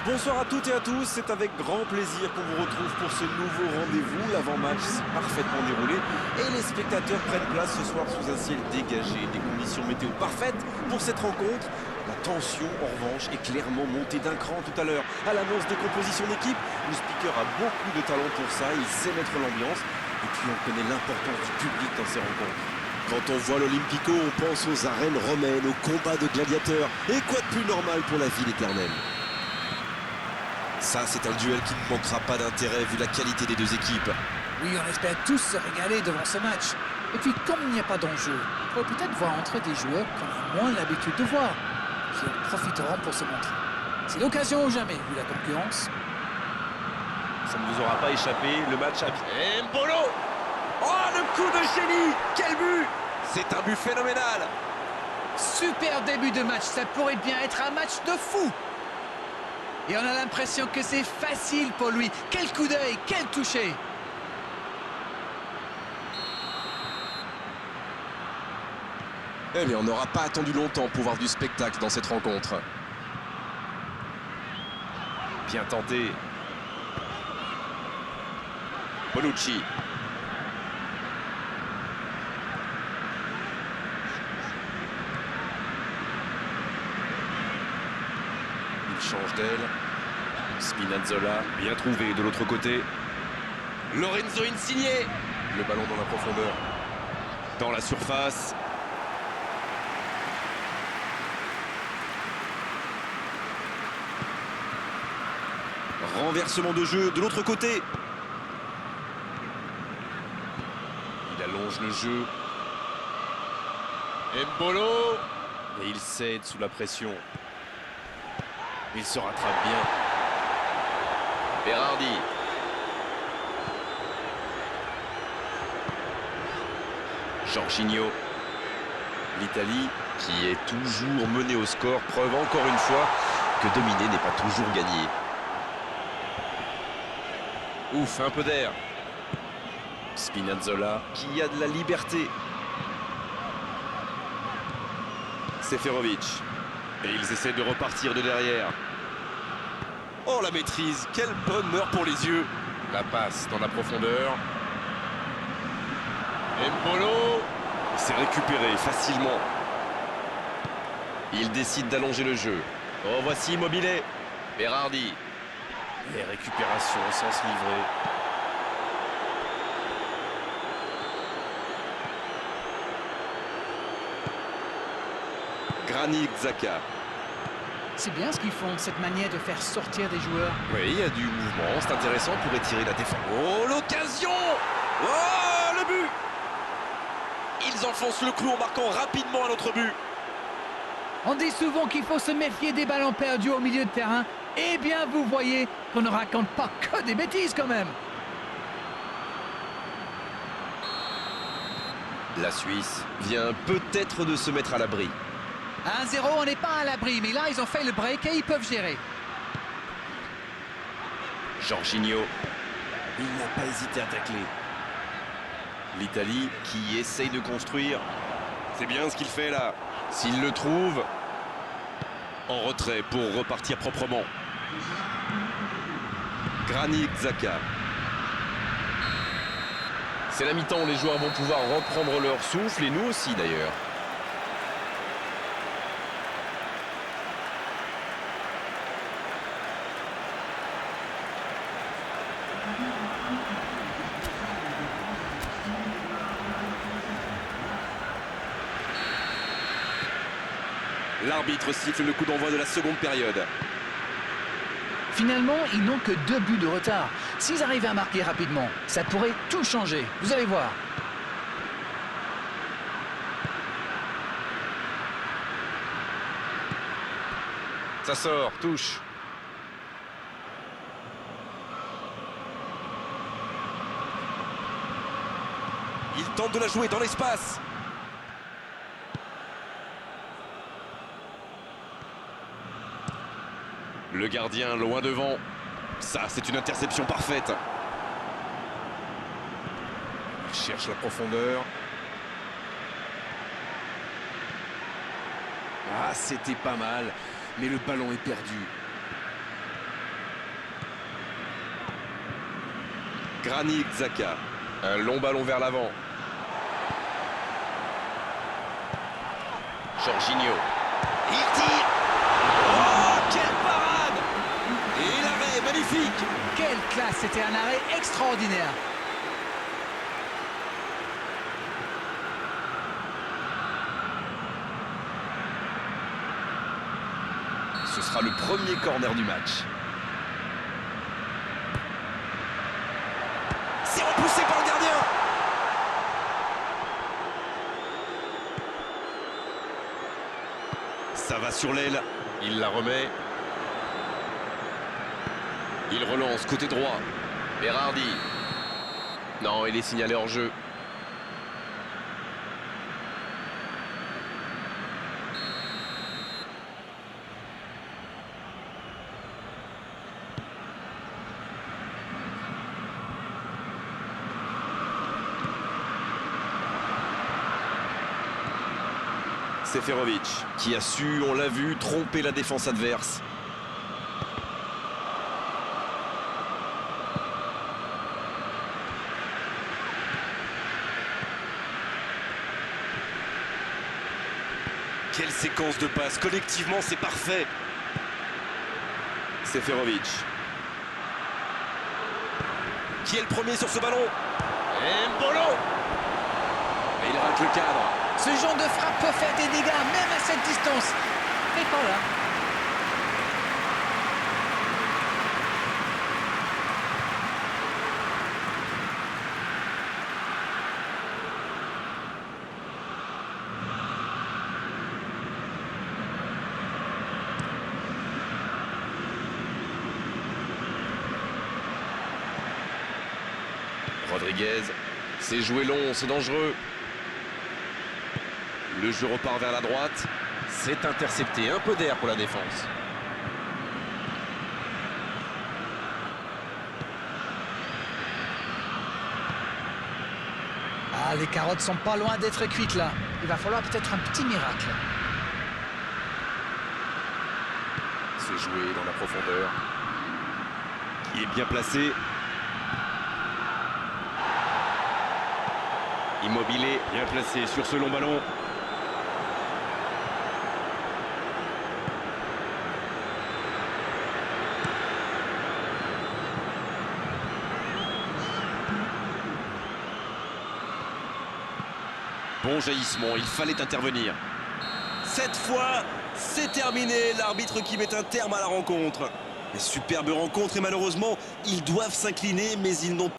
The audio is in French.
Bonsoir à toutes et à tous, c'est avec grand plaisir qu'on vous retrouve pour ce nouveau rendez-vous. L'avant-match s'est parfaitement déroulé et les spectateurs prennent place ce soir sous un ciel dégagé, des conditions météo parfaites pour cette rencontre. La tension, en revanche, est clairement montée d'un cran tout à l'heure. À l'annonce des compositions d'équipe, le speaker a beaucoup de talent pour ça, il sait mettre l'ambiance. Et puis on connaît l'importance du public dans ces rencontres. Quand on voit l'Olympico, on pense aux arènes romaines, aux combats de gladiateurs. Et quoi de plus normal pour la ville éternelle? Ça, c'est un duel qui ne manquera pas d'intérêt vu la qualité des deux équipes. Oui, on espère tous se régaler devant ce match. Et puis, comme il n'y a pas d'enjeu, on pourrait peut-être voir entrer des joueurs qu'on a moins l'habitude de voir, qui en profiteront pour se montrer. C'est l'occasion ou jamais, vu la concurrence. Ça ne vous aura pas échappé, le match a... Mbolo! Oh, le coup de génie! Quel but! C'est un but phénoménal! Super début de match, ça pourrait bien être un match de fou. Et on a l'impression que c'est facile pour lui. Quel coup d'œil, quel toucher! Eh bien, on n'aura pas attendu longtemps pour voir du spectacle dans cette rencontre. Bien tenté. Bonucci. Il change d'aile. Spinazzola, bien trouvé de l'autre côté. Lorenzo Insigne. Le ballon dans la profondeur. Dans la surface. Renversement de jeu de l'autre côté. Il allonge le jeu. Mbolo. Et il cède sous la pression. Il se rattrape bien. Berardi. Jorginho. L'Italie qui est toujours menée au score. Preuve encore une fois que dominer n'est pas toujours gagné. Ouf, un peu d'air. Spinazzola qui a de la liberté. Seferovic. Et ils essaient de repartir de derrière. Oh, la maîtrise, quel bonheur pour les yeux. La passe dans la profondeur. Mbolo. C'est récupéré facilement. Il décide d'allonger le jeu. Oh, voici Immobile. Berardi. Et récupération sans se livrer. Granit Xhaka. C'est bien ce qu'ils font, cette manière de faire sortir des joueurs. Oui, il y a du mouvement, c'est intéressant pour étirer la défense. Oh, l'occasion! Oh, le but! Ils enfoncent le clou en marquant rapidement un autre but. On dit souvent qu'il faut se méfier des ballons perdus au milieu de terrain. Eh bien, vous voyez qu'on ne raconte pas que des bêtises quand même. La Suisse vient peut-être de se mettre à l'abri. 1-0, on n'est pas à l'abri, mais là, ils ont fait le break et ils peuvent gérer. Jorginho. Il n'a pas hésité à tacler. L'Italie qui essaye de construire. C'est bien ce qu'il fait là. S'il le trouve, en retrait pour repartir proprement. Granit Xhaka. C'est la mi-temps, les joueurs vont pouvoir reprendre leur souffle et nous aussi d'ailleurs. L'arbitre siffle le coup d'envoi de la seconde période. Finalement, ils n'ont que 2 buts de retard. S'ils arrivaient à marquer rapidement, ça pourrait tout changer. Vous allez voir. Ça sort, touche. Il tente de la jouer dans l'espace. Le gardien loin devant. Ça, c'est une interception parfaite. Il cherche la profondeur. Ah, c'était pas mal, mais le ballon est perdu. Granit Xhaka. Un long ballon vers l'avant. Jorginho. Il tire. Oh, quelle parade! Et l'arrêt, magnifique! Quelle classe, c'était un arrêt extraordinaire. Ce sera le premier corner du match. C'est repoussé par le gardien. Ça va sur l'aile. Il la remet. Il relance côté droit. Berardi. Non, il est signalé hors jeu. Seferovic, qui a su, on l'a vu, tromper la défense adverse. Quelle séquence de passes, collectivement c'est parfait. Seferovic. Qui est le premier sur ce ballon? Mbolo. Et il rate le cadre. Ce genre de frappe peut faire des dégâts, même à cette distance. Mais pas là. Rodriguez, c'est joué long, c'est dangereux. Le jeu repart vers la droite. C'est intercepté, un peu d'air pour la défense. Ah, les carottes sont pas loin d'être cuites là. Il va falloir peut-être un petit miracle. C'est joué dans la profondeur. Qui est bien placé. Immobilier, bien placé sur ce long ballon. Bon jaillissement, il fallait intervenir. Cette fois, c'est terminé. L'arbitre qui met un terme à la rencontre. Superbe rencontre et malheureusement, ils doivent s'incliner, mais ils n'ont pas...